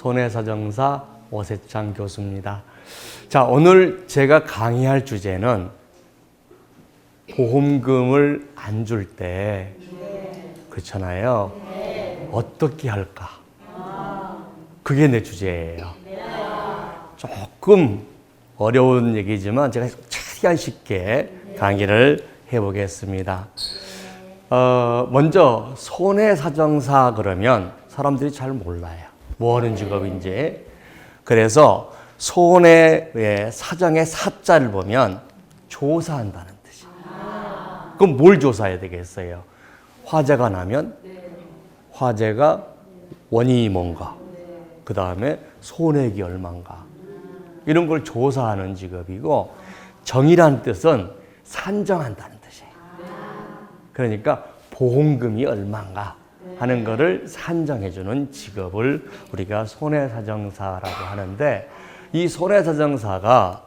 손해사정사 오세창 교수입니다. 자, 오늘 제가 강의할 주제는 보험금을 안 줄 때, 그렇잖아요. 어떻게 할까? 그게 내 주제예요. 조금 어려운 얘기지만 제가 최대한 쉽게 강의를 해보겠습니다. 먼저 손해사정사 그러면 사람들이 잘 몰라요. 뭐 하는 직업인지. 그래서 손해의 사정의 사자를 보면 조사한다는 뜻이에요. 그럼 뭘 조사해야 되겠어요? 화재가 나면 화재가 원인이 뭔가, 그 다음에 손해액이 얼마인가, 이런 걸 조사하는 직업이고, 정의라는 뜻은 산정한다는 뜻이에요. 그러니까 보험금이 얼마인가 하는 거를 산정해주는 직업을 우리가 손해사정사라고 하는데, 이 손해사정사가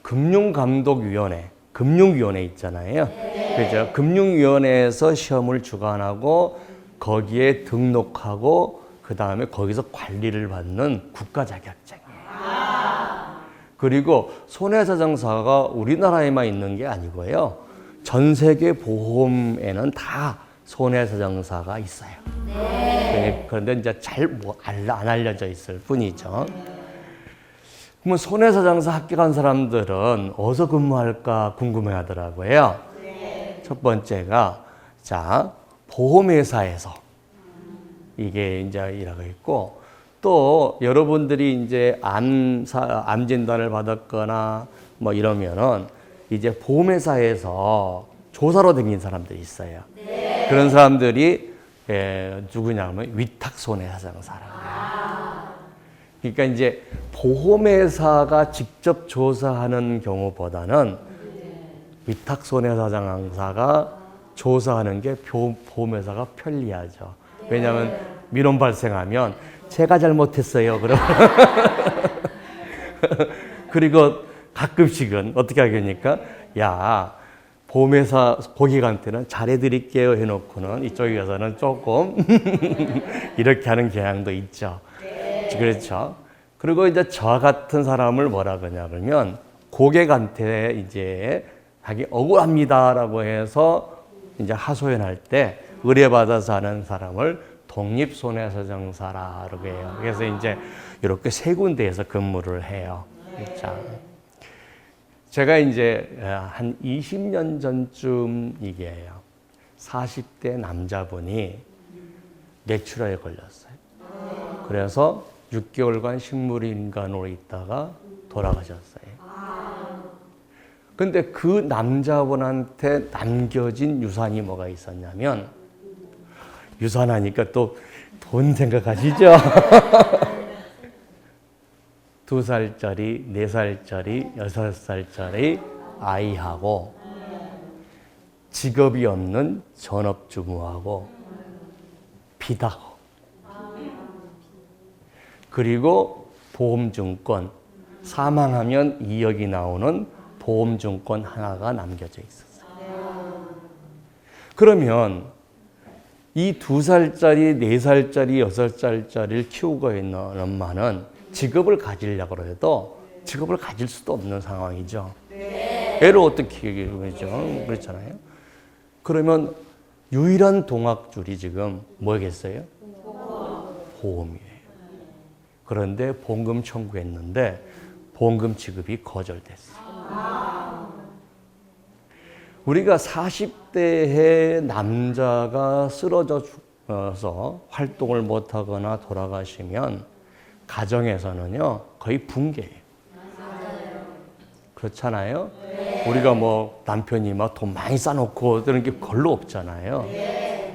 금융감독위원회, 금융위원회 있잖아요. 그죠? 금융위원회에서 시험을 주관하고 거기에 등록하고 그 다음에 거기서 관리를 받는 국가 자격증이에요. 그리고 손해사정사가 우리나라에만 있는 게 아니고요. 전 세계 보험에는 다 손해사정사가 있어요. 그런데 이제 잘 안 알려져 있을 뿐이죠. 그러면 손해사정사 합격한 사람들은 어디서 근무할까 궁금해 하더라고요. 첫 번째가, 자, 보험회사에서 이게 이제 일하고 있고, 또 여러분들이 이제 암 진단을 받았거나 뭐 이러면은 이제 보험회사에서 조사로 다닌 사람들이 있어요. 그런 사람들이 누구냐면 위탁손해사정사라고 해요. 그러니까 이제 보험회사가 직접 조사하는 경우보다는 위탁손해사정사가 조사하는 게 보험회사가 편리하죠. 왜냐하면 민원 발생하면 제가 잘못했어요. 그러면 그리고 가끔씩은 어떻게 하겠습니까? 야, 보험회사 고객한테는 잘해드릴게요 해놓고는 이쪽에 가서는 조금 이렇게 하는 경향도 있죠. 그렇죠. 그리고 이제 저 같은 사람을 뭐라 그러냐면 고객한테 이제 자기 억울합니다라고 해서 이제 하소연할 때 의뢰받아서 하는 사람을 독립손해사정사라고 해요. 그래서 이제 이렇게 세 군데에서 근무를 해요. 그렇죠. 제가 이제 한 20년 전쯤 이게요. 40대 남자분이 뇌출혈에 걸렸어요. 그래서 6개월간 식물인간으로 있다가 돌아가셨어요. 근데 그 남자분한테 남겨진 유산이 뭐가 있었냐면, 유산하니까 또 돈 생각하시죠? 2살짜리, 4살짜리, 6살짜리 아이하고 직업이 없는 전업주부하고 빚하고, 그리고 보험증권, 사망하면 2억이 나오는 보험증권 하나가 남겨져 있었어요. 그러면 이 2살짜리, 4살짜리, 6살짜리를 키우고 있는 엄마는 직업을 가지려고 해도 직업을 가질 수도 없는 상황이죠. 애를 어떻게 키우죠? 그렇잖아요. 그러면 유일한 동학줄이 지금 뭐겠어요? 보험이에요. 그런데 보험금 청구했는데 보험금 지급이 거절됐어요. 우리가 40대의 남자가 쓰러져서 활동을 못하거나 돌아가시면 가정에서는요 거의 붕괴예요. 그렇잖아요. 우리가 뭐 남편이 막 돈 많이 쌓아놓고 그런 게 별로 없잖아요.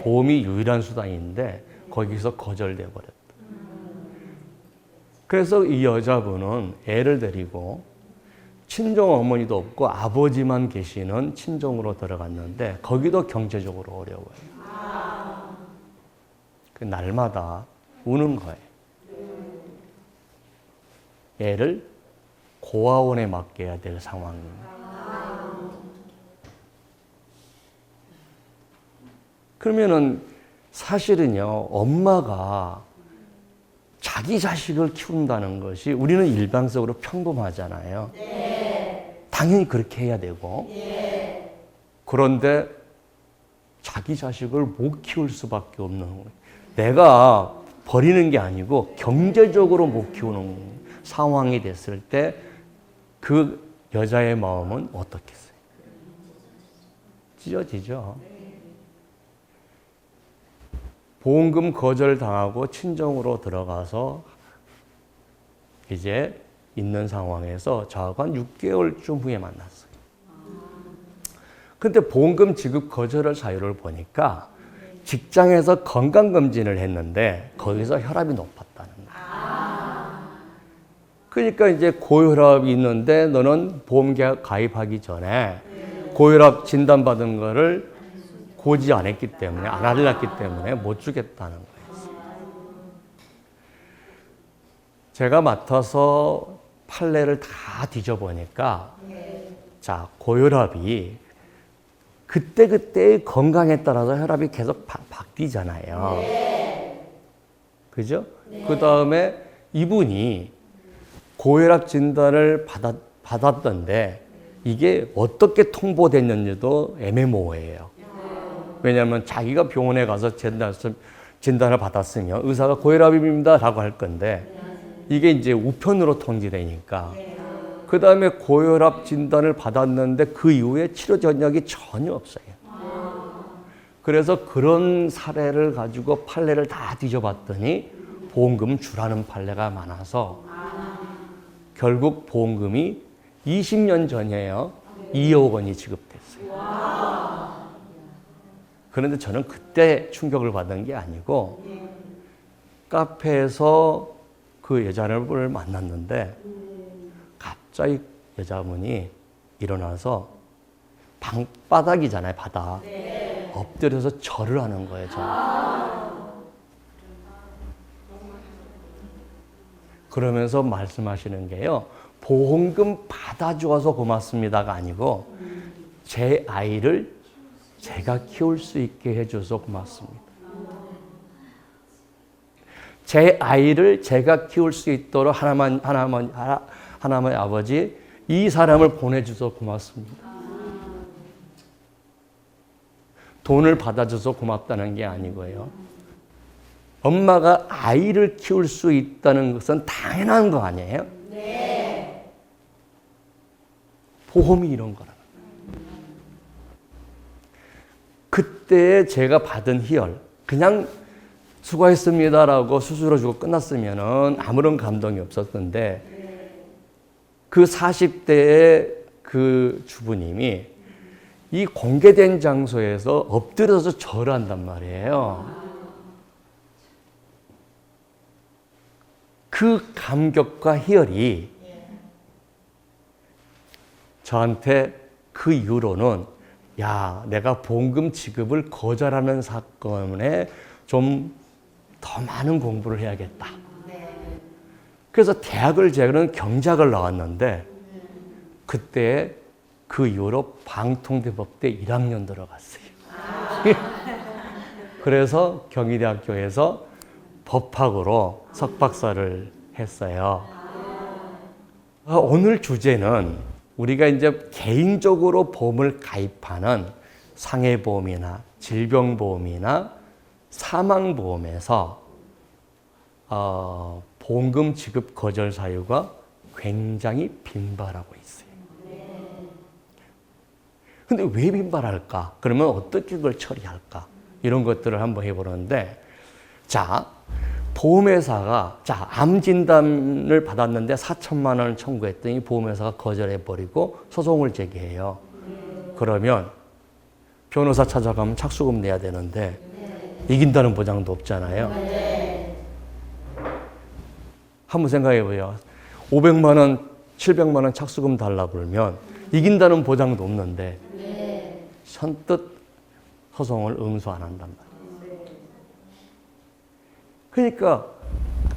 보험이 유일한 수단인데 거기서 거절돼 버렸다. 그래서 이 여자분은 애를 데리고 친정 어머니도 없고 아버지만 계시는 친정으로 들어갔는데 거기도 경제적으로 어려워요. 그 날마다 우는 거예요. 애를 고아원에 맡겨야 될 상황입니다. 그러면은 사실은요, 엄마가 자기 자식을 키운다는 것이 우리는 일반적으로 평범하잖아요. 당연히 그렇게 해야 되고. 그런데 자기 자식을 못 키울 수밖에 없는 거예요. 내가 버리는 게 아니고 경제적으로 못 키우는 상황이 됐을 때 그 여자의 마음은 어떻겠어요? 찢어지죠. 보험금 거절당하고 친정으로 들어가서 이제 있는 상황에서 저하고 한 6개월쯤 후에 만났어요. 근데 보험금 지급 거절할 사유를 보니까 직장에서 건강검진을 했는데 거기서 혈압이 높았다는 거예요. 그러니까 이제 고혈압이 있는데 너는 보험계약 가입하기 전에 고혈압 진단받은 거를 고지 안 했기 때문에, 안 알렸기 때문에 못 주겠다는 거예요. 제가 맡아서 판례를 다 뒤져보니까 자, 고혈압이 그때그때의 건강에 따라서 혈압이 계속 바뀌잖아요. 그죠? 그 다음에 이분이 고혈압 진단을 받았던데 이게 어떻게 통보됐는지도 애매모호해요. 왜냐하면 자기가 병원에 가서 진단을 받았으면 의사가 고혈압입니다 라고 할 건데 이게 이제 우편으로 통지되니까 그 다음에 고혈압 진단을 받았는데 그 이후에 치료 전략이 전혀 없어요. 그래서 그런 사례를 가지고 판례를 다 뒤져봤더니 보험금 주라는 판례가 많아서 결국 보험금이 20년 전이에요. 2억 원이 지급됐어요. 그런데 저는 그때 충격을 받은 게 아니고 카페에서 그 여자를 만났는데 갑자기 여자분이 일어나서 방바닥이잖아요, 바닥. 엎드려서 절을 하는 거예요, 그러면서 말씀하시는 게요. 보험금 받아주어서 고맙습니다가 아니고 제 아이를 제가 키울 수 있게 해줘서 고맙습니다. 제 아이를 제가 키울 수 있도록 하나님의 아버지 이 사람을 보내주셔서 고맙습니다. 돈을 받아줘서 고맙다는 게 아니고요. 엄마가 아이를 키울 수 있다는 것은 당연한 거 아니에요? 네. 보험이 이런 거라. 그때 제가 받은 희열, 그냥 수고했습니다라고 수술해주고 끝났으면 아무런 감동이 없었는데 그 40대의 그 주부님이 이 공개된 장소에서 엎드려서 절을 한단 말이에요. 그 감격과 희열이 저한테 그 이후로는 야, 내가 보험금 지급을 거절하는 사건에 좀 더 많은 공부를 해야겠다. 그래서 대학을 저는 경제학을 나왔는데 그때 그 이후로 방통대법대 1학년 들어갔어요. 그래서 경희대학교에서 법학으로 석박사를 했어요. 오늘 주제는 우리가 이제 개인적으로 보험을 가입하는 상해보험이나 질병보험이나 사망보험에서 보험금 지급 거절 사유가 굉장히 빈발하고 있어요. 근데 왜 빈발할까? 그러면 어떻게 그걸 처리할까? 이런 것들을 한번 해보는데, 자, 보험회사가, 자, 암 진단을 받았는데 4천만 원을 청구했더니 보험회사가 거절해버리고 소송을 제기해요. 그러면 변호사 찾아가면 착수금 내야 되는데 이긴다는 보장도 없잖아요. 한번 생각해보세요. 500만 원, 700만 원 착수금 달라 그러면 이긴다는 보장도 없는데 선뜻 소송을 응수 안 한단 말이에요. 그러니까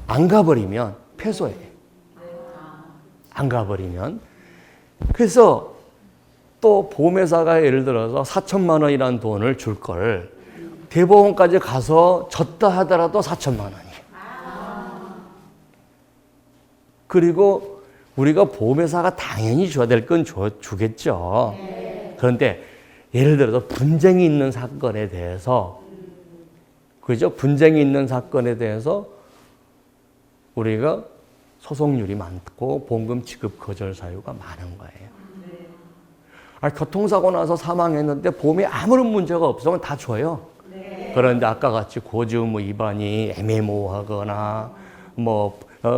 안 가버리면 패소해요. 안 가버리면. 그래서 또 보험회사가 예를 들어서 4천만 원이라는 돈을 줄 걸 대법원까지 가서 졌다 하더라도 4천만 원이에요. 그리고 우리가 보험회사가 당연히 줘야 될 건 주겠죠. 그런데 예를 들어서 분쟁이 있는 사건에 대해서, 그죠? 분쟁이 있는 사건에 대해서 우리가 소송률이 많고 보험금 지급 거절 사유가 많은 거예요. 교통사고 나서 사망했는데 보험에 아무런 문제가 없으면 다 줘요. 그런데 아까 같이 고지의무 위반이 애매모호하거나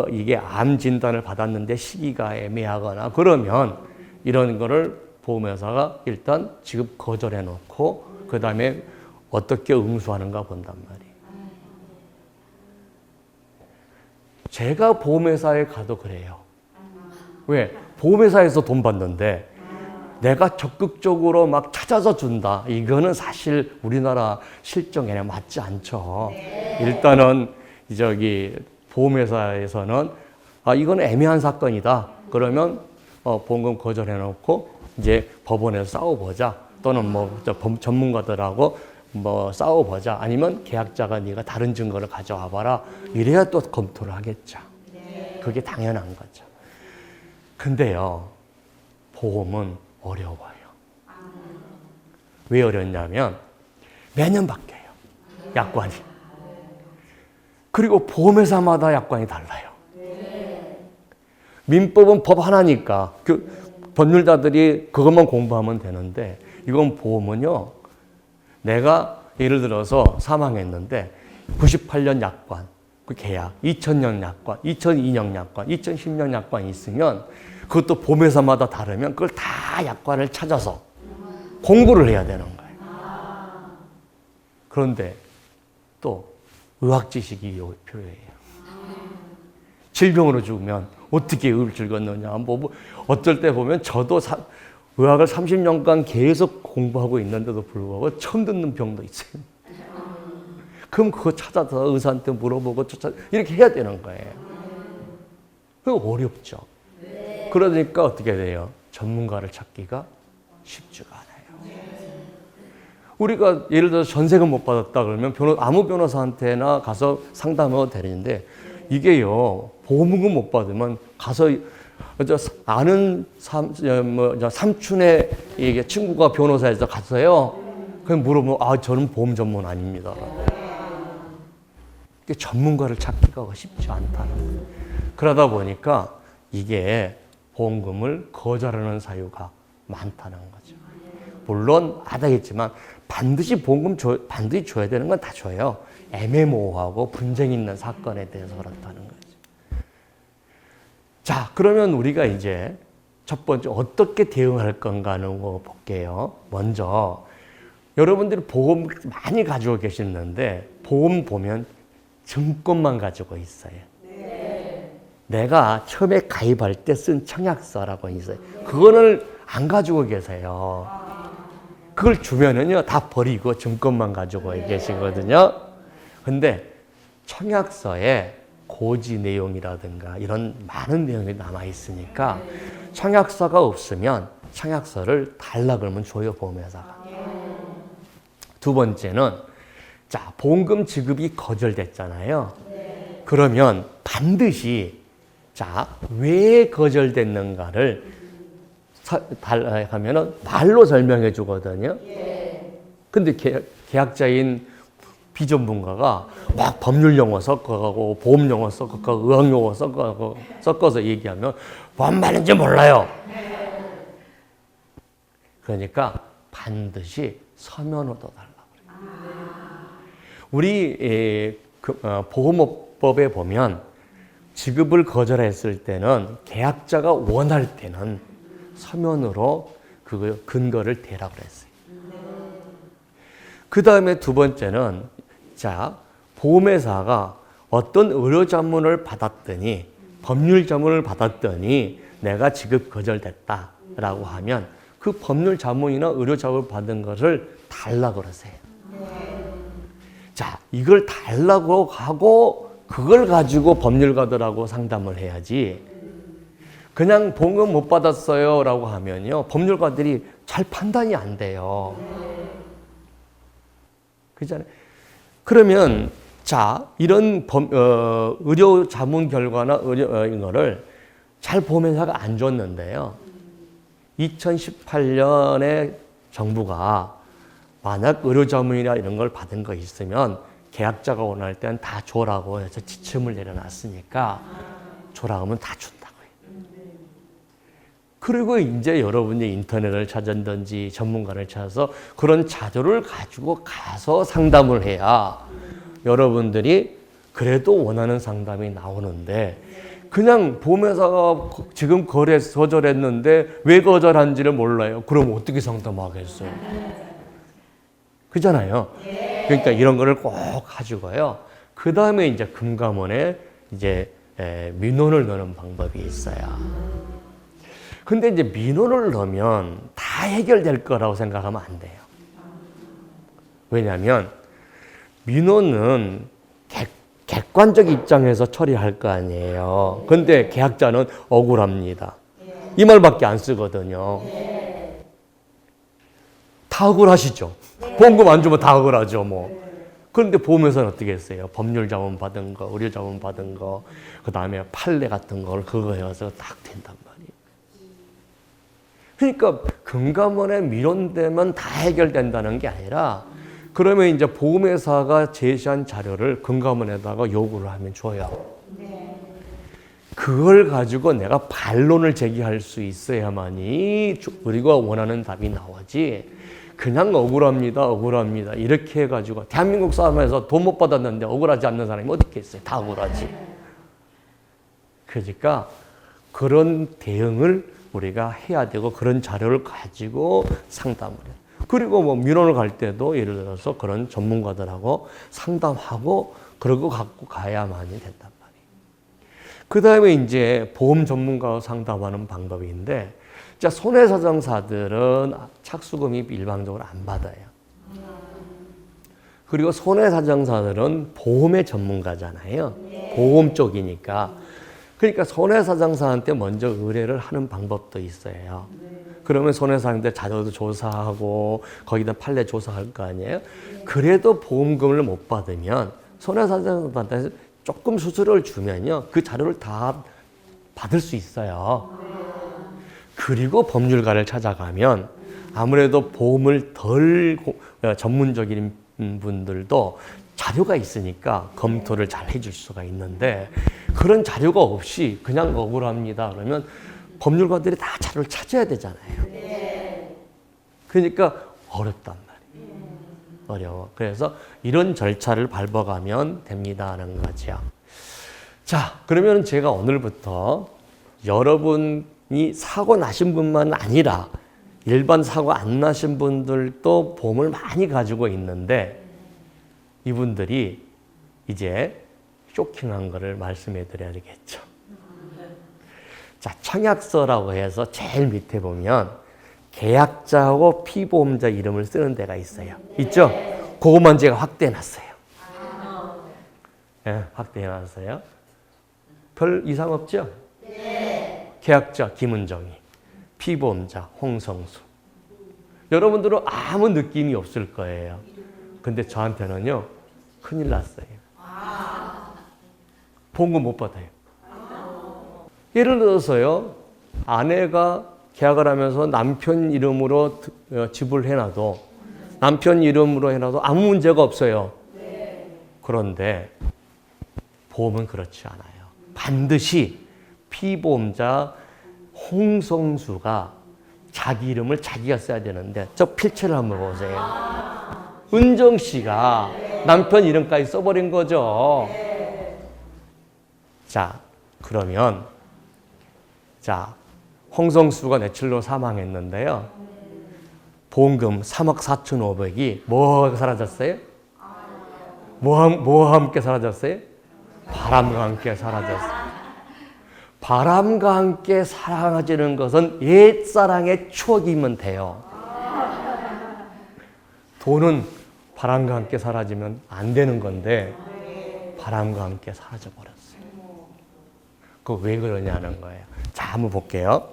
이게 암 진단을 받았는데 시기가 애매하거나 그러면 이런 거를 보험회사가 일단 지급 거절해 놓고 그 다음에 어떻게 응수하는가 본단 말이에요. 제가 보험회사에 가도 그래요. 왜? 보험회사에서 돈 받는데 내가 적극적으로 막 찾아서 준다. 이거는 사실 우리나라 실정에 맞지 않죠. 일단은 보험회사에서는 이건 애매한 사건이다. 그러면 보험금 거절해 놓고 이제 법원에서 싸워보자. 또는 전문가들하고 싸워보자. 아니면 계약자가 네가 다른 증거를 가져와 봐라. 이래야 또 검토를 하겠죠. 그게 당연한 거죠. 근데요, 보험은 어려워요. 왜 어렵냐면 매년 바뀌어요. 약관이. 그리고 보험회사마다 약관이 달라요. 민법은 법 하나니까 법률가들이 그것만 공부하면 되는데 이건 보험은요. 내가 예를 들어서 사망했는데 98년 약관, 그 계약, 2000년 약관, 2002년 약관, 2010년 약관이 있으면 그것도 보험회사마다 다르면 그걸 다 약관을 찾아서 공부를 해야 되는 거예요. 그런데 또 의학 지식이 필요해요. 질병으로 죽으면 어떻게 의를 죽었느냐. 어쩔 때 보면 저도 의학을 30년간 계속 공부하고 있는데도 불구하고 처음 듣는 병도 있어요. 그럼 그거 찾아서 의사한테 물어보고 이렇게 해야 되는 거예요. 그거 어렵죠. 그러니까 어떻게 돼요? 전문가를 찾기가 쉽지가 않아요. 우리가 예를 들어서 전세금 못 받았다 그러면 아무 변호사한테나 가서 상담해도 되는데 이게요, 보험금 못 받으면 가서 아는 삼촌의 친구가 변호사에서 갔어요. 그럼 물어보면 저는 보험 전문 아닙니다. 전문가를 찾기가 쉽지 않다는 거예요. 그러다 보니까 이게 보험금을 거절하는 사유가 많다는 거죠. 물론 알겠지만 반드시 보험금 반드시 줘야 되는 건 다 줘요. 애매모호하고 분쟁 있는 사건에 대해서 그렇다는 거죠. 자, 그러면 우리가 이제 첫 번째 어떻게 대응할 건가 하는 거 볼게요. 먼저 여러분들이 보험 많이 가지고 계시는데 보험 보면 증권만 가지고 있어요. 내가 처음에 가입할 때 쓴 청약서라고 있어요. 그거를 안 가지고 계세요. 그걸 주면은요, 다 버리고 증권만 가지고 계시거든요. 근데 청약서에 고지 내용이라든가 이런 많은 내용이 남아 있으니까 청약서가 없으면 청약서를 달라 그러면 줘요, 보험회사가. 두 번째는 보험금 지급이 거절됐잖아요. 그러면 반드시 왜 거절됐는가를 하면은 말로 설명해 주거든요. 근데 계약자인 비전문가가 막 법률 용어 섞어가고 보험 용어 섞어가고 의학 용어 섞어서 얘기하면 뭔 말인지 몰라요. 그러니까 반드시 서면으로 달라고 그래요. 우리 보험업법에 보면 지급을 거절했을 때는 계약자가 원할 때는 서면으로 그 근거를 대라고 했어요. 그 다음에 두 번째는 보험회사가 어떤 의료 자문을 받았더니 법률 자문을 받았더니 내가 지급 거절됐다라고 하면 그 법률 자문이나 의료 자문을 받은 것을 달라고 그러세요. 이걸 달라고 하고 그걸 가지고 법률가들하고 상담을 해야지. 그냥 보험금 못 받았어요 라고 하면요, 법률가들이 잘 판단이 안 돼요. 그렇잖아요. 그러면 이런 의료 자문 결과나 이거를 잘 보험회사가 안 줬는데요. 2018년에 정부가 만약 의료자문이나 이런 걸 받은 거 있으면 계약자가 원할 때는 다 줘라고 해서 지침을 내려놨으니까 줘라 하면 다 준다고요. 그리고 이제 여러분이 인터넷을 찾았든지 전문가를 찾아서 그런 자료를 가지고 가서 상담을 해야 여러분들이 그래도 원하는 상담이 나오는데 그냥 보험회사가 지금 거절했는데 왜 거절한지를 몰라요. 그럼 어떻게 상담하겠어요? 그잖아요. 그러니까 이런 거를 꼭 가지고요. 그 다음에 이제 금감원에 이제 민원을 넣는 방법이 있어요. 근데 이제 민원을 넣으면 다 해결될 거라고 생각하면 안 돼요. 왜냐하면 민원은 객관적 입장에서 처리할 거 아니에요. 근데 계약자는 억울합니다. 이 말밖에 안 쓰거든요. 다 억울하시죠? 보험금 안 주면 다 억울하죠, 뭐. 그런데 보험회사는 어떻게 했어요? 법률 자문 받은 거, 의료 자문 받은 거, 그 다음에 판례 같은 걸 그거 해서 딱 된단 말이에요. 그러니까 금감원에 민원되면 다 해결된다는 게 아니라 그러면 이제 보험회사가 제시한 자료를 금감원에다가 요구를 하면 줘요. 그걸 가지고 내가 반론을 제기할 수 있어야만이 우리가 원하는 답이 나오지. 그냥 억울합니다. 이렇게 해가지고 대한민국 사람에서 돈 못 받았는데 억울하지 않는 사람이 어디 있겠어요? 다 억울하지. 그러니까 그런 대응을 우리가 해야 되고 그런 자료를 가지고 상담을 해요. 그리고 뭐 민원을 갈 때도 예를 들어서 그런 전문가들하고 상담하고 그러고 갖고 가야만이 된단 말이에요. 그 다음에 이제 보험 전문가와 상담하는 방법인데, 자, 손해사정사들은 착수금이 일반적으로 안 받아요. 그리고 손해사정사들은 보험의 전문가잖아요. 보험 쪽이니까. 그러니까 손해사정사한테 먼저 의뢰를 하는 방법도 있어요. 그러면 손해사한테 자료도 조사하고 거기다 판례 조사할 거 아니에요? 그래도 보험금을 못 받으면 손해사정사한테 조금 수수료를 주면요. 그 자료를 다 받을 수 있어요. 그리고 법률가를 찾아가면 아무래도 보험을 덜 전문적인 분들도 자료가 있으니까 검토를 잘 해줄 수가 있는데 그런 자료가 없이 그냥 억울합니다. 그러면 법률가들이 다 자료를 찾아야 되잖아요. 그러니까 어렵단 말이에요. 어려워. 그래서 이런 절차를 밟아가면 됩니다 하는 거죠. 자, 그러면 제가 오늘부터 여러분이 사고 나신 분만 아니라 일반 사고 안 나신 분들도 보험을 많이 가지고 있는데 이분들이 이제 쇼킹한 거를 말씀해 드려야 되겠죠. 자, 청약서라고 해서 제일 밑에 보면 계약자하고 피보험자 이름을 쓰는 데가 있어요. 있죠? 그것만 제가 확대해 놨어요. 네, 확대해 놨어요. 별 이상 없죠? 계약자 김은정이, 피보험자 홍성수. 여러분들은 아무 느낌이 없을 거예요. 근데 저한테는요, 큰일 났어요. 보험금 못 받아요. 예를 들어서요, 아내가 계약을 하면서 남편 이름으로 집을 해놔도, 남편 이름으로 해놔도 아무 문제가 없어요. 그런데 보험은 그렇지 않아요. 반드시 피보험자 홍성수가 자기 이름을 자기가 써야 되는데, 저 필체를 한번 보세요. 은정 씨가 남편 이름까지 써버린 거죠. 자, 그러면 자, 홍성수가 며칠로 사망했는데요. 보험금 3억 4,500이 뭐가 사라졌어요? 뭐와 함께 사라졌어요? 바람과 함께 사라졌어요. 바람과 함께 사라지는 것은 옛사랑의 추억이면 돼요. 돈은 바람과 함께 사라지면 안 되는 건데 바람과 함께 사라져 버렸어요. 그거 왜 그러냐는 거예요. 자, 한번 볼게요.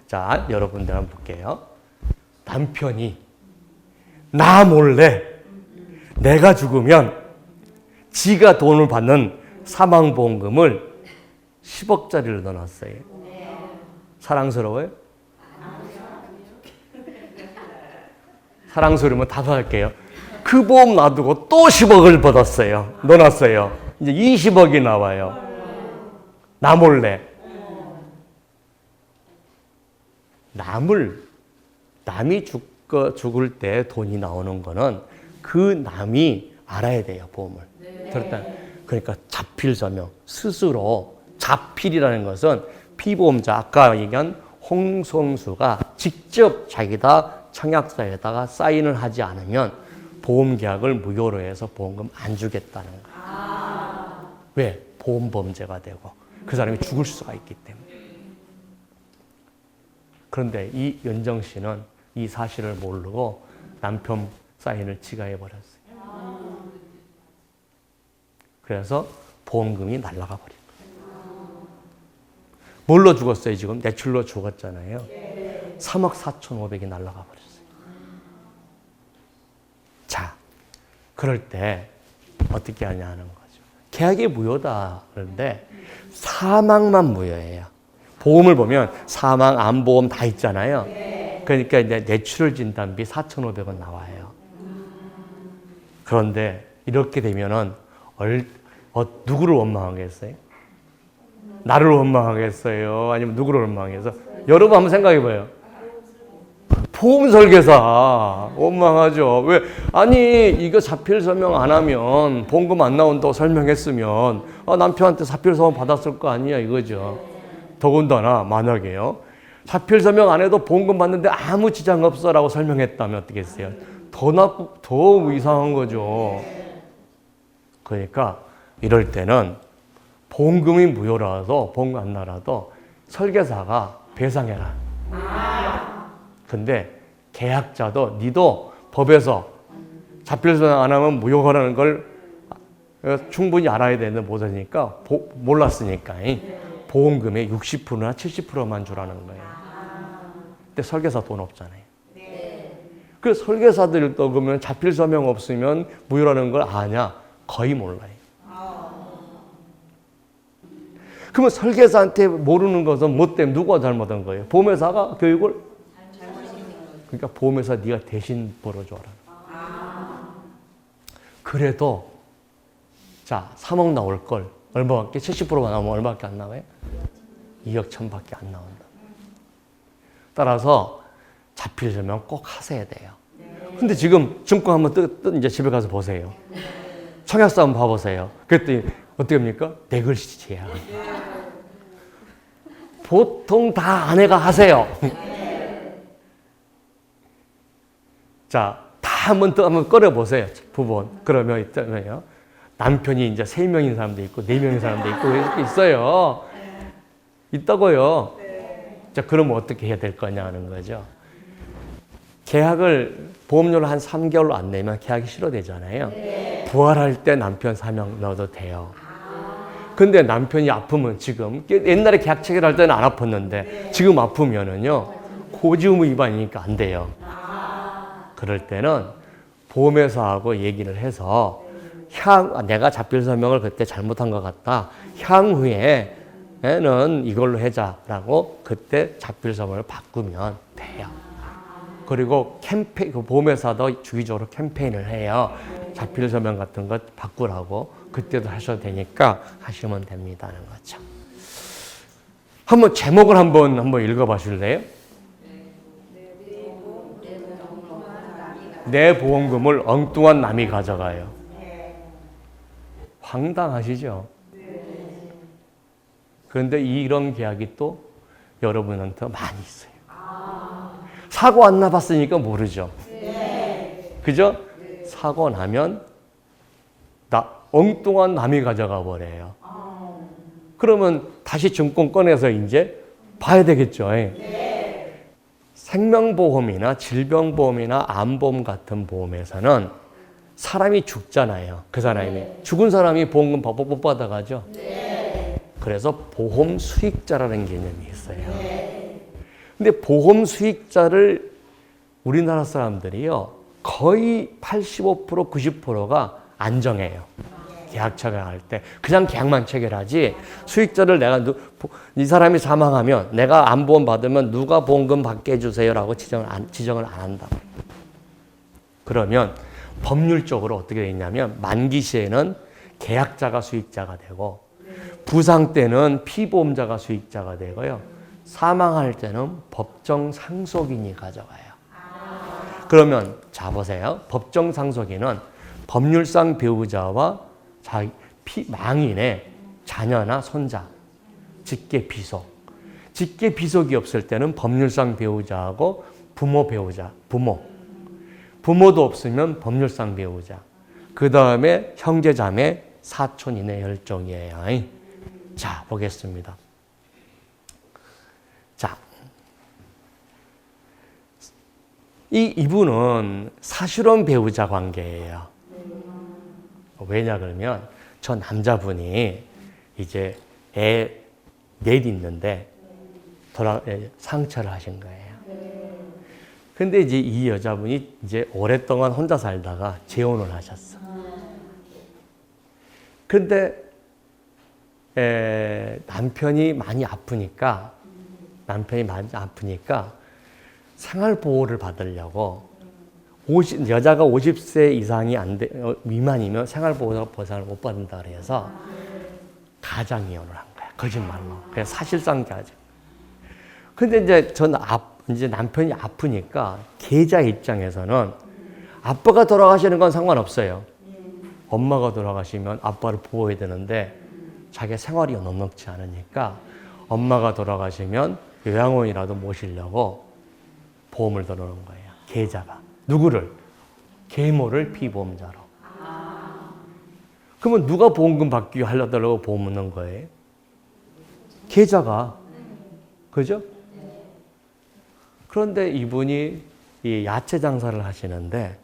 자, 여러분들 한번 볼게요. 남편이 나 몰래 내가 죽으면 지가 돈을 받는 사망보험금을 10억짜리를 넣어놨어요. 사랑스러워요? 사랑스러우면 답할게요. 그 보험 놔두고 또 10억을 받았어요. 넣어놨어요. 이제 20억이 나와요. 나 몰래. 남이 죽을 때 돈이 나오는 거는 그 남이 알아야 돼요, 보험을. 들었다. 그러니까 자필서명, 스스로 자필이라는 것은 피보험자, 아까 얘기한 홍성수가 직접 자기다 청약서에다가 사인을 하지 않으면 보험계약을 무효로 해서 보험금 안 주겠다는 거예요. 왜? 보험범죄가 되고 그 사람이 죽을 수가 있기 때문에. 그런데 이 연정 씨는 이 사실을 모르고 남편 사인을 지가해 버렸어요. 그래서 보험금이 날아가 버린 거예요. 뭘로 죽었어요? 지금 뇌출로 죽었잖아요. 3억 4,500이 날아가 버렸어요. 자, 그럴 때 어떻게 하냐는 거죠. 계약이 무효다 그런데 사망만 무효예요. 보험을 보면 사망, 암보험 다 있잖아요. 그러니까 이제 뇌출혈 진단비 4,500원 나와요. 그런데 이렇게 되면은 누구를 원망하겠어요? 나를 원망하겠어요? 아니면 누구를 원망해서? 여러분 한번 생각해봐요. 보험 설계사 원망하죠. 왜? 아니 이거 자필 서명 안 하면 보험금 안 나온다고 설명했으면 남편한테 자필 서명 받았을 거 아니야 이거죠. 더군다나 만약에요. 자필 서명 안 해도 보험금 받는데 아무 지장 없어라고 설명했다면 어떻게 했어요? 더 이상한 거죠. 그러니까 이럴 때는 보험금이 무효라도 보험금 안 나라도 설계사가 배상해라. 근데 계약자도 니도 법에서 자필 서명 안 하면 무효라는 걸 충분히 알아야 되는데 못하니까 몰랐으니까 보험금의 60%나 70%만 주라는 거예요. 근데 설계사 돈 없잖아요. 그 설계사들도 그러면 자필 서명 없으면 무효라는 걸 아냐? 거의 몰라요. 그러면 설계사한테 모르는 것은 뭐 때문에 누가 잘못한 거예요? 보험회사가 교육을? 그러니까 보험회사 네가 대신 벌어줘라. 그래도 자 3억 나올 걸 얼마밖에 70%가 나오면 얼마밖에 안 나와요? 2억 1,000밖에 안 나온다. 따라서 자필 서명 꼭 하셔야 돼요. 근데 지금 증권 한번 이제 집에 가서 보세요. 청약서 한번 봐보세요. 그랬더니 어떻게 합니까? 내 글씨체야. 보통 다 아내가 하세요. 자, 다 한번 꺼내보세요. 부분. 그러면 있다면요. 남편이 이제 3명인 사람도 있고 4명인 사람도 있고 이렇게 있어요. 있다고요. 자, 그러면 어떻게 해야 될 거냐 하는 거죠. 계약을 보험료를 한 3개월로 안 내면 계약이 실효되잖아요. 부활할 때 남편 사명 넣어도 돼요. 근데 남편이 아프면 지금 옛날에 계약 체결할 때는 안 아팠는데 지금 아프면은요 고지의무 위반이니까 안 돼요. 그럴 때는 보험회사하고 얘기를 해서 내가 자필 서명을 그때 잘못한 것 같다. 향후에는 이걸로 하자라고 그때 자필 서명을 바꾸면 돼요. 그리고 그 보험회사도 주기적으로 캠페인을 해요. 자필 서명 같은 거 바꾸라고 그때도 하셔도 되니까 하시면 됩니다는 거죠. 한번 제목을 한번 읽어봐 주실래요? 내 보험금을 엉뚱한 남이 가져가요. 황당하시죠? 그런데 이런 계약이 또 여러분한테 많이 있어요. 사고 안 나봤으니까 모르죠. 그죠? 사고 나면 엉뚱한 남이 가져가 버려요. 그러면 다시 증권 꺼내서 이제 봐야 되겠죠. 생명보험이나 질병보험이나 암보험 같은 보험에서는 사람이 죽잖아요. 그 사람이. 죽은 사람이 보험금 못 받아가죠. 그래서 보험 수익자라는 개념이 있어요. 근데 보험 수익자를 우리나라 사람들이요. 거의 85%, 90%가 안 정해요. 계약 체결할 때 그냥 계약만 체결하지 수익자를 내가 이 사람이 사망하면 내가 안보험 받으면 누가 보험금 받게 해주세요라고 지정을 안 한다. 그러면 법률적으로 어떻게 되어 있냐면 만기 시에는 계약자가 수익자가 되고 부상 때는 피보험자가 수익자가 되고요. 사망할 때는 법정 상속인이 가져가요. 그러면 자 보세요. 법정 상속인은 법률상 배우자와 망인의 자녀나 손자, 직계 비속. 직계 비속이 없을 때는 법률상 배우자하고 부모도 없으면 법률상 배우자. 그 다음에 형제, 자매, 사촌 이내 혈족이에요. 자, 보겠습니다. 자, 이분은 사실혼 배우자 관계예요. 왜냐 그러면 저 남자분이 이제 애 넷 있는데 상처를 하신 거예요. 근데 이제 이 여자분이 이제 오랫동안 혼자 살다가 재혼을 하셨어. 근데 남편이 많이 아프니까 생활보호를 받으려고 여자가 50세 이상이 미만이면 생활보호 보상을 못 받는다 그래서 가장이혼을 한 거야. 거짓말로. 그냥 사실상 가장. 근데 이제 남편이 아프니까 계좌 입장에서는 아빠가 돌아가시는 건 상관없어요. 엄마가 돌아가시면 아빠를 보호해야 되는데 자기 생활이 넉넉지 않으니까 엄마가 돌아가시면 요양원이라도 모시려고 보험을 들어놓은 거예요. 계좌가. 누구를? 계모를 피보험자로. 그러면 누가 보험금 받기 하려고 보험을 넣은 거예요? 계좌가. 그죠? 그런데 이분이 이 야채 장사를 하시는데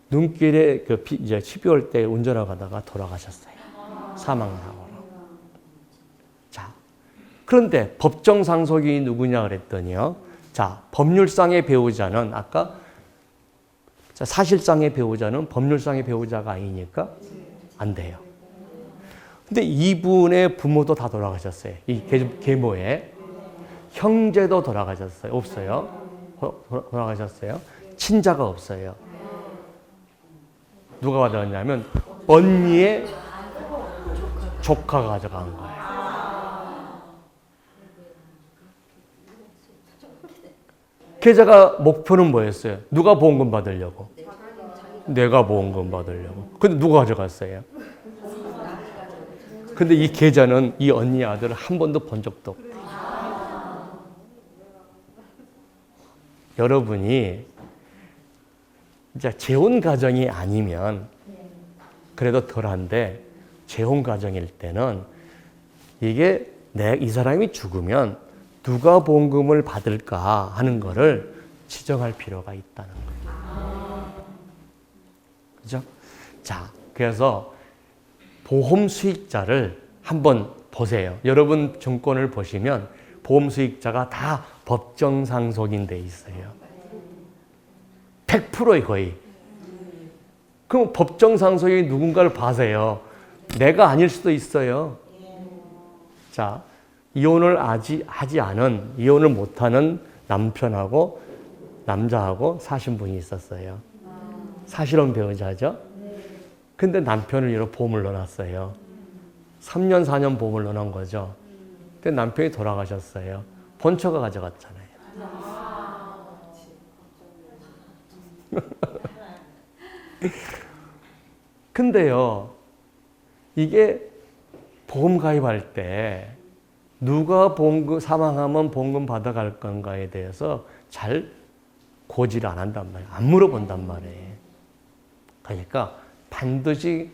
눈길에 이제 12월 때 운전하다가 돌아가셨어요. 사망사고로. 자, 그런데 법정 상속인이 누구냐 그랬더니요. 자, 법률상의 배우자는 아까 사실상의 배우자는 법률상의 배우자가 아니니까 안 돼요. 근데 이분의 부모도 다 돌아가셨어요. 이 계모에. 형제도 돌아가셨어요. 없어요. 돌아가셨어요. 친자가 없어요. 누가 가져갔냐면 언니의 조카가 가져간 거예요. 계좌가 목표는 뭐였어요? 누가 보험금 받으려고? 내가 보험금 받으려고. 근데 누가 가져갔어요? 근데 이 계좌는 이 언니 아들을 한 번도 본 적도 없고. 여러분이 이제 재혼 가정이 아니면 그래도 덜한데 재혼 가정일 때는 이게 이 사람이 죽으면 누가 보험금을 받을까 하는 거를 지정할 필요가 있다는 거예요. 그죠? 자, 그래서 보험 수익자를 한번 보세요. 여러분 증권을 보시면 보험 수익자가 다 법정 상속인 돼 있어요. 100%의 거의. 그럼 법정 상속이 누군가를 봐세요. 내가 아닐 수도 있어요. 자, 이혼을 하지 않은, 이혼을 못하는 남편하고 남자하고 사신 분이 있었어요. 사실혼 배우자죠. 근데 남편을 이렇게 보험을 넣어놨어요. 3년, 4년 보험을 넣어놓은 거죠. 근데 남편이 돌아가셨어요. 본처가 가져갔잖아요. 근데요, 이게 보험 가입할 때 누가 보험금 사망하면 보험금 받아갈 건가에 대해서 잘 고지를 안 한단 말이에요. 안 물어본단 말이에요. 그러니까 반드시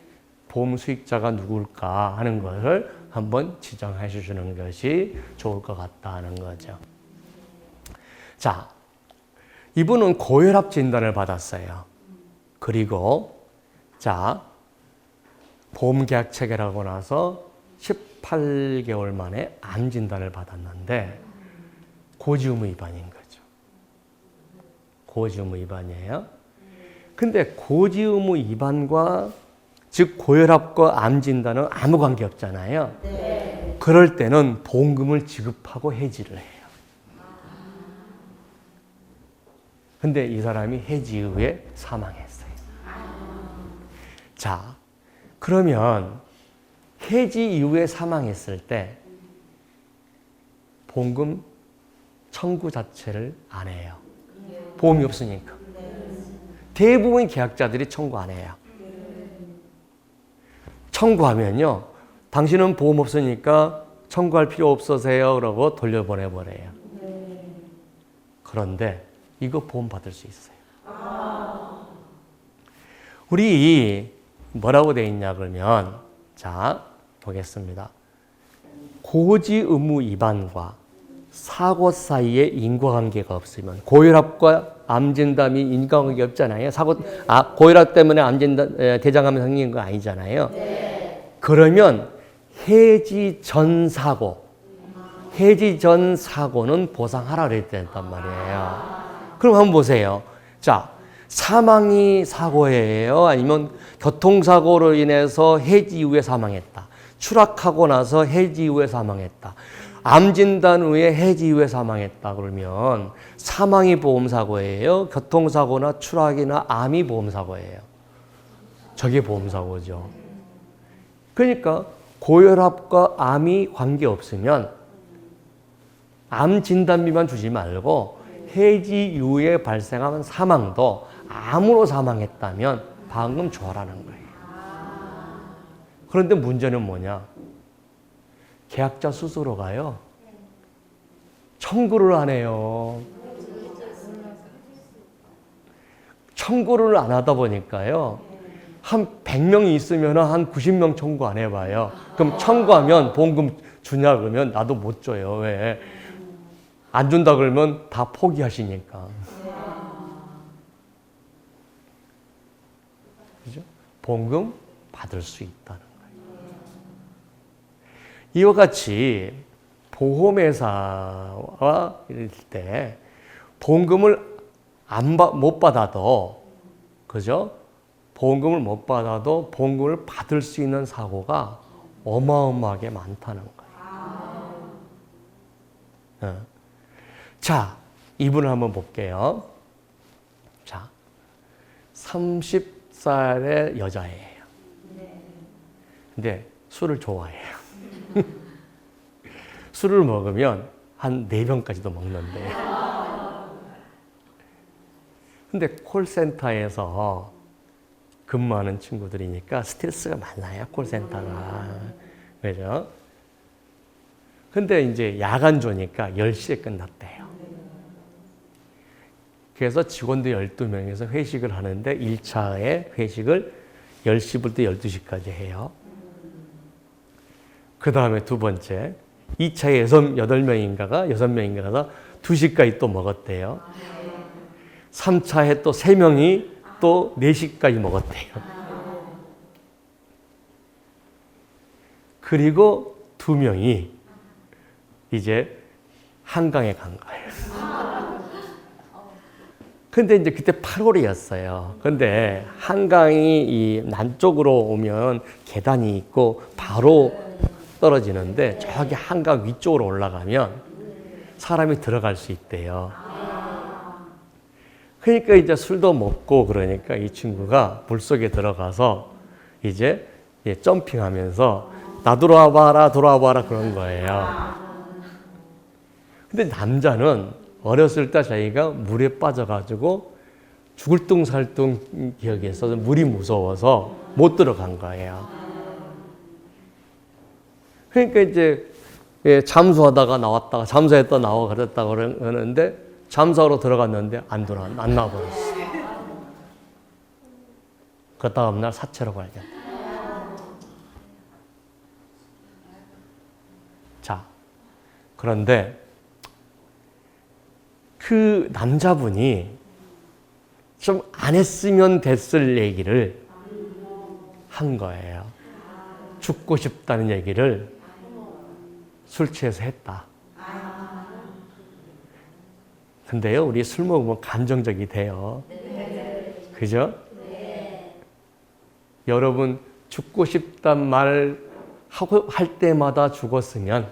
보험 수익자가 누굴까 하는 것을 한번 지정해 주시는 것이 좋을 것 같다 하는 거죠. 자, 이분은 고혈압 진단을 받았어요. 그리고 자, 보험 계약 체결하고 나서 18개월 만에 암 진단을 받았는데 고지의무 위반인 거죠. 고지의무 위반이에요. 근데 고지의무 위반과 즉 고혈압과 암 진단은 아무 관계 없잖아요. 그럴 때는 보험금을 지급하고 해지를 해요. 근데 이 사람이 해지 이후에 사망했어요. 자, 그러면 해지 이후에 사망했을 때 보험금 청구 자체를 안 해요. 보험이 없으니까. 대부분 계약자들이 청구 안 해요. 청구하면요, 당신은 보험 없으니까 청구할 필요 없으세요 그러고 돌려보내버려요. 그런데 이거 보험 받을 수 있어요. 우리 뭐라고 돼 있냐 그러면, 자 보겠습니다. 고지 의무 위반과 사고 사이에 인과관계가 없으면, 고혈압과 암 진단이 인과관계 없잖아요. 고혈압 때문에 암 진단, 대장암이 생긴 거 아니잖아요. 그러면 해지 전 사고는 보상하라 그랬단 말이에요. 그럼 한번 보세요. 자, 사망이 사고예요? 아니면 교통사고로 인해서 해지 이후에 사망했다. 추락하고 나서 해지 이후에 사망했다. 암 진단 후에 해지 이후에 사망했다. 그러면 사망이 보험사고예요? 교통사고나 추락이나 암이 보험사고예요? 저게 보험사고죠. 그러니까 고혈압과 암이 관계없으면 암 진단비만 주지 말고 해지 이후에 발생한 사망도 암으로 사망했다면 보험금 줘라는 거예요. 그런데 문제는 뭐냐? 계약자 스스로가요, 청구를 안 해요. 청구를 안 하다 보니까요, 한 100명이 있으면 한 90명 청구 안 해봐요. 그럼 청구하면 보험금 주냐 그러면 나도 못 줘요. 왜? 안 준다 그러면 다 포기하시니까. 그죠? 보험금 받을 수 있다는 거예요. 이와 같이 보험회사와 이럴 때 보험금을 못 받아도, 그죠? 보험금을 못 받아도 보험금을 받을 수 있는 사고가 어마어마하게 많다는 거예요. 자, 이분을 한번 볼게요. 자, 30살의 여자예요. 근데 술을 좋아해요. 술을 먹으면 한 4병까지도 먹는데. 근데 콜센터에서 근무하는 친구들이니까 스트레스가 많아요, 콜센터가. 그죠? 근데 이제 야간조니까 10시에 끝났대요. 그래서 직원들 12명에서 회식을 하는데 1차에 회식을 10시부터 12시까지 해요. 그 다음에 두 번째, 2차에 6명인가가 2시까지 또 먹었대요. 3차에 또 3명이 또 4시까지 먹었대요. 그리고 2명이 이제 한강에 간 거예요. 근데 이제 그때 8월이었어요. 근데 한강이 이 남쪽으로 오면 계단이 있고 바로 떨어지는데, 저기 한강 위쪽으로 올라가면 사람이 들어갈 수 있대요. 그러니까 이제 술도 먹고 그러니까 이 친구가 물속에 들어가서 이제 점핑하면서 나 돌아와봐라 그런 거예요. 근데 남자는 어렸을 때 자기가 물에 빠져가지고 죽을 둥살둥 기억이 있어서 물이 무서워서 못 들어간 거예요. 그러니까 이제 잠수하다가 나왔다가 잠수했다 나와 그랬다 그러는데, 잠수하러 들어갔는데 안 나와버렸어요. 그 다음날 사체로 발견. 자, 그런데 그 남자분이 좀 안 했으면 됐을 얘기를 한 거예요. 죽고 싶다는 얘기를 술 취해서 했다. 근데요, 우리 술 먹으면 감정적이 돼요. 그죠? 여러분, 죽고 싶단 말 하고 할 때마다 죽었으면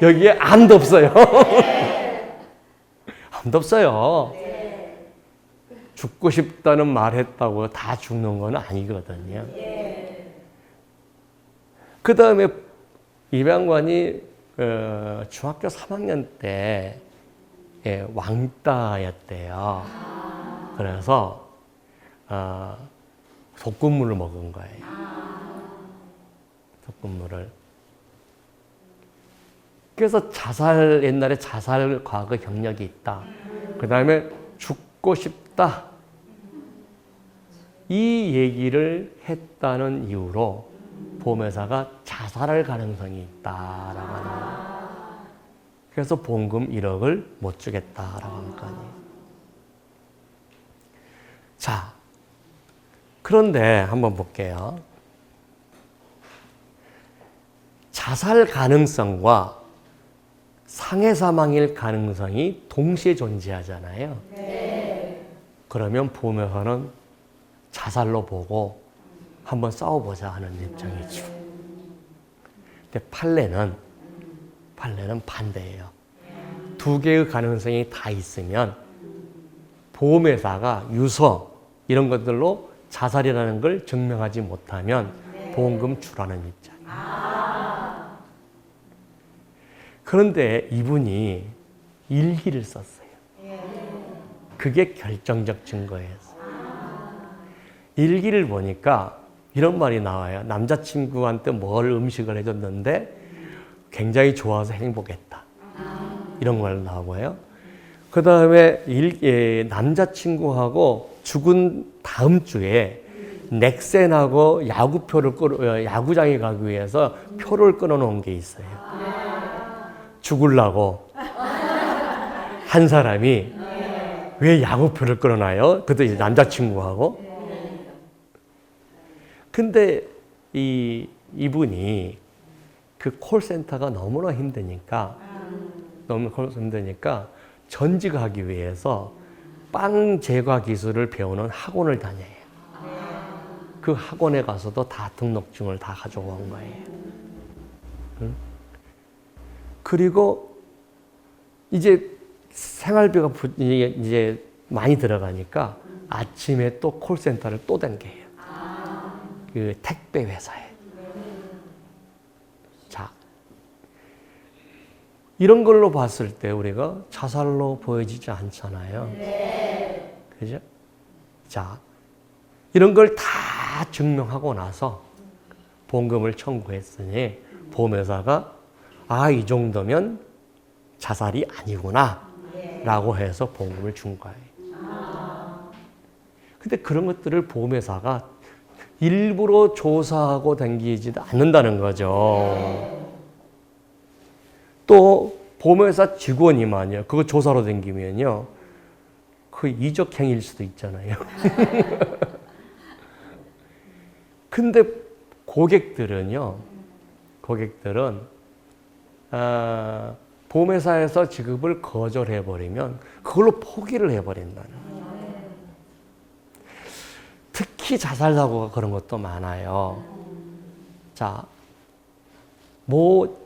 여기에 아무도 없어요. 아무도 없어요. 죽고 싶다는 말 했다고 다 죽는 건 아니거든요. 그 다음에 입양관이 중학교 3학년 때 왕따였대요. 그래서 독극물을 먹은 거예요. 독극물을. 그래서 옛날에 자살 과거 경력이 있다. 그 다음에 죽고 싶다. 이 얘기를 했다는 이유로 보험회사가 자살할 가능성이 있다라고 하는 거예요. 그래서 보험금 1억을 못 주겠다라고 하는 거 아니에요. 자, 그런데 한번 볼게요. 자살 가능성과 상해 사망일 가능성이 동시에 존재하잖아요. 그러면 보험회사는 자살로 보고 한번 싸워보자 하는 입장이죠. 근데 판례는 반대예요. 두 개의 가능성이 다 있으면 보험회사가 유서 이런 것들로 자살이라는 걸 증명하지 못하면 보험금 주라는 입장이에요. 그런데 이분이 일기를 썼어요. 그게 결정적 증거였어요. 일기를 보니까 이런 말이 나와요. 남자친구한테 음식을 해줬는데 굉장히 좋아서 행복했다. 이런 말 나오고요. 그 다음에 남자친구하고 죽은 다음 주에 넥센하고 야구장에 가기 위해서 표를 끊어놓은 게 있어요. 죽으려고 한 사람이 왜 야구표를 끊어놔요? 그것도 남자친구하고. 근데 이분이 그 콜센터가 너무나 힘드니까 전직하기 위해서 빵 제과 기술을 배우는 학원을 다녀요. 그 학원에 가서도 다 등록증을 다 가져온 거예요. 응? 그리고 이제 생활비가 이제 많이 들어가니까 아침에 또 콜센터를 또 댕겨요. 그 택배 회사에. 자, 이런 걸로 봤을 때 우리가 자살로 보여지지 않잖아요. 그죠? 자, 이런 걸 다 증명하고 나서 보험금을 청구했으니 보험회사가 이 정도면 자살이 아니구나 라고 해서 보험금을 준 거예요. 근데 그런 것들을 보험회사가 일부러 조사하고 다니지도 않는다는 거죠. 또 보험회사 직원이만요. 그거 조사로 다니면요. 그 이적행위일 수도 있잖아요. 근데 고객들은 보험회사에서 지급을 거절해버리면 그걸로 포기를 해버린다는 거예요. 특히 자살 사고가 그런 것도 많아요. 자, 모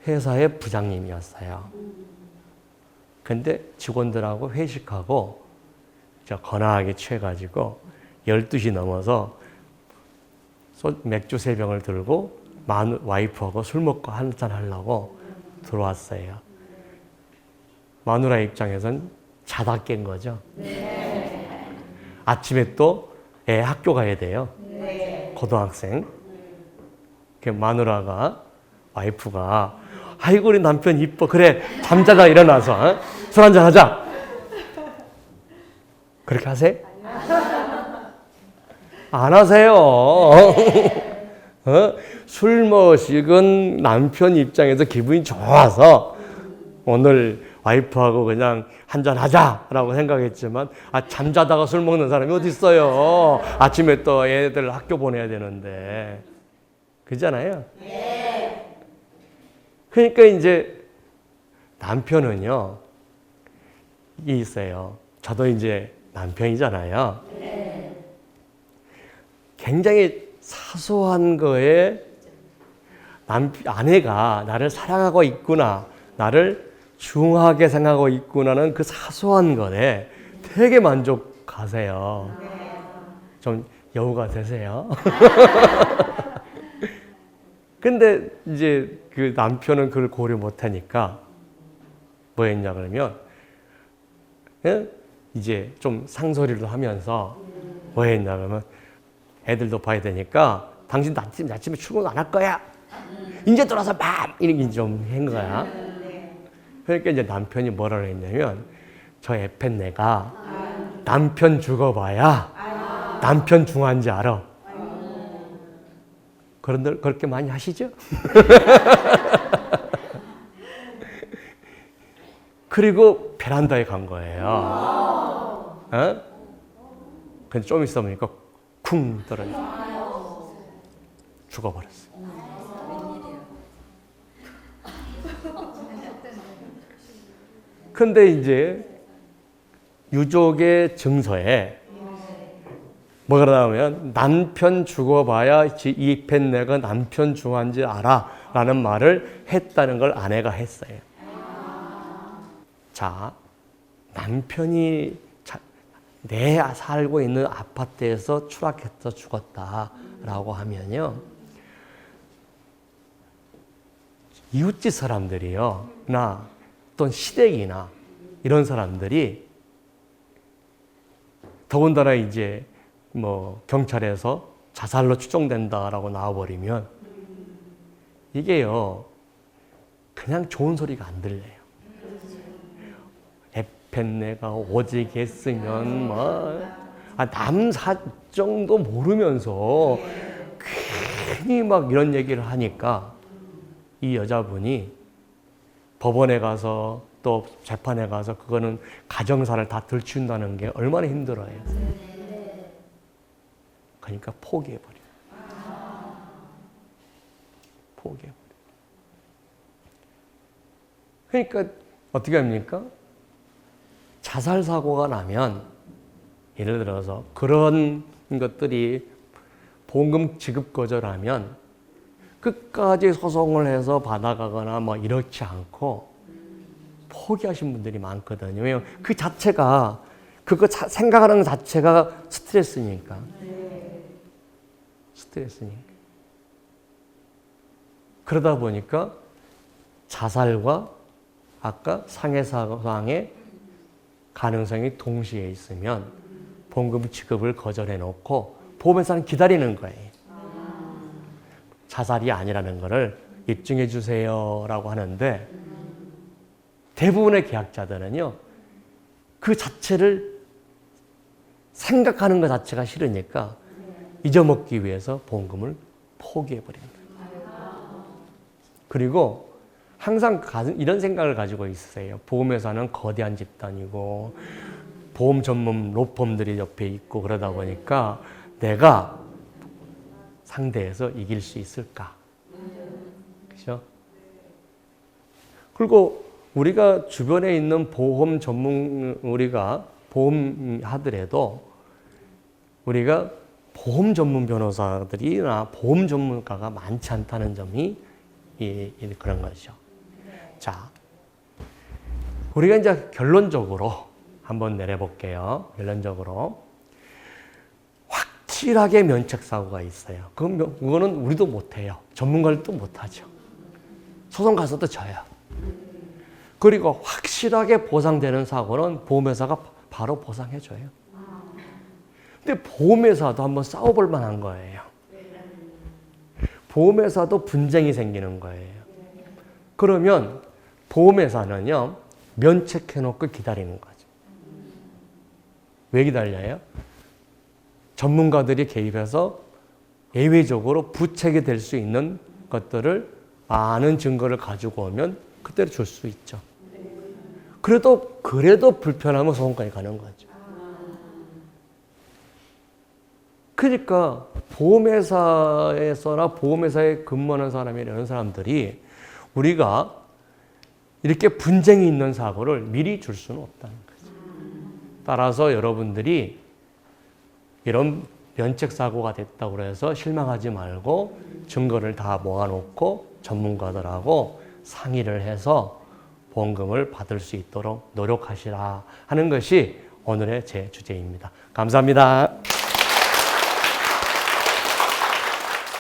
회사의 부장님이었어요. 근데 직원들하고 회식하고 거나하게 취해가지고 12시 넘어서 맥주 3병을 들고 와이프하고 술 먹고 한잔 하려고 들어왔어요. 마누라 입장에선 자다 깬 거죠. 아침에 또 애 학교 가야 돼요. 고등학생. 마누라가 와이프가 아이고 우리 남편 이뻐. 그래 잠자다 일어나서 술 한잔 하자. 그렇게 하세요? 안 하세요. 술 마시건 남편 입장에서 기분이 좋아서 오늘 와이프하고 그냥 한잔 하자라고 생각했지만 잠자다가 술 먹는 사람이 어디 있어요. 아침에 또 애들 학교 보내야 되는데. 그렇잖아요. 그러니까 이제 남편은요. 이게 있어요. 저도 이제 남편이잖아요. 굉장히 사소한 거에 아내가 나를 사랑하고 있구나, 나를 중하게 생각하고 있구나는 그 사소한 것에 되게 만족하세요. 좀 여우가 되세요. 근데 이제 그 남편은 그걸 고려 못하니까 뭐 했냐 그러면 이제 좀 상소리를 하면서 뭐 했냐 그러면 애들도 봐야 되니까 당신 아침에 출근 안 할 거야. 이제 돌아서 이렇게 좀 한 거야. 그러니까 이제 남편이 뭐라고 했냐면 저 에펜네가 남편 죽어봐야 남편 중한지 알아. 그런데 그렇게 많이 하시죠? 그리고 베란다에 간 거예요. 근데 좀 있어 보니까 쿵 떨어져 죽어버렸어요. 근데 이제 유족의 증서에 뭐가 나오면 남편 죽어봐야 이 펜네가 남편 중한지 알아 라는 말을 했다는 걸 아내가 했어요. 자, 남편이 내 살고 있는 아파트에서 추락해서 죽었다라고 하면요, 이웃집 사람들이요, 나 또는 시댁이나 이런 사람들이 더군다나 이제 뭐 경찰에서 자살로 추정된다라고 나와버리면 이게요 그냥 좋은 소리가 안 들려요. 에펜네가 오직 했으면 남 사정도 모르면서 괜히 막 이런 얘기를 하니까 이 여자분이 법원에 가서 또 재판에 가서 그거는 가정사를 다 들춘다는 게 얼마나 힘들어요. 그러니까 포기해버려요. 포기해버려요. 그러니까 어떻게 합니까? 자살 사고가 나면 예를 들어서 그런 것들이 보험금 지급 거절하면 끝까지 소송을 해서 받아가거나 뭐 이렇지 않고 포기하신 분들이 많거든요. 왜냐하면 그 자체가 그거 생각하는 것 자체가 스트레스니까. 스트레스니까. 그러다 보니까 자살과 아까 상해사상의 가능성이 동시에 있으면 보험금 지급을 거절해 놓고 보험회사는 기다리는 거예요. 자살이 아니라는 것을 입증해 주세요라고 하는데 대부분의 계약자들은요, 그 자체를 생각하는 것 자체가 싫으니까 잊어먹기 위해서 보험금을 포기해버립니다. 그리고 항상 이런 생각을 가지고 있으세요. 보험회사는 거대한 집단이고 보험 전문 로펌들이 옆에 있고 그러다 보니까 내가 상대해서 이길 수 있을까? 그렇죠? 그리고 우리가 주변에 있는 보험 전문, 우리가 보험 하더라도 우리가 보험 전문 변호사들이나 보험 전문가가 많지 않다는 점이 그런 거죠. 자, 우리가 이제 결론적으로 한번 내려볼게요. 결론적으로. 확실하게 면책사고가 있어요. 그거는 우리도 못해요. 전문가들도 못하죠. 소송 가서도 져요. 그리고 확실하게 보상되는 사고는 보험회사가 바로 보상해줘요. 근데 보험회사도 한번 싸워볼 만한 거예요. 보험회사도 분쟁이 생기는 거예요. 그러면 보험회사는요, 면책해놓고 기다리는 거죠. 왜 기다려요? 전문가들이 개입해서 예외적으로 부책이 될 수 있는 것들을 아는 증거를 가지고 오면 그때로 줄 수 있죠. 그래도 불편하면 소송까지 가는 거죠. 그러니까 보험회사에서나 보험회사에 근무하는 사람이나 이런 사람들이 우리가 이렇게 분쟁이 있는 사고를 미리 줄 수는 없다는 거죠. 따라서 여러분들이 이런 면책사고가 됐다고 해서 실망하지 말고 증거를 다 모아놓고 전문가들하고 상의를 해서 보험금을 받을 수 있도록 노력하시라 하는 것이 오늘의 제 주제입니다. 감사합니다.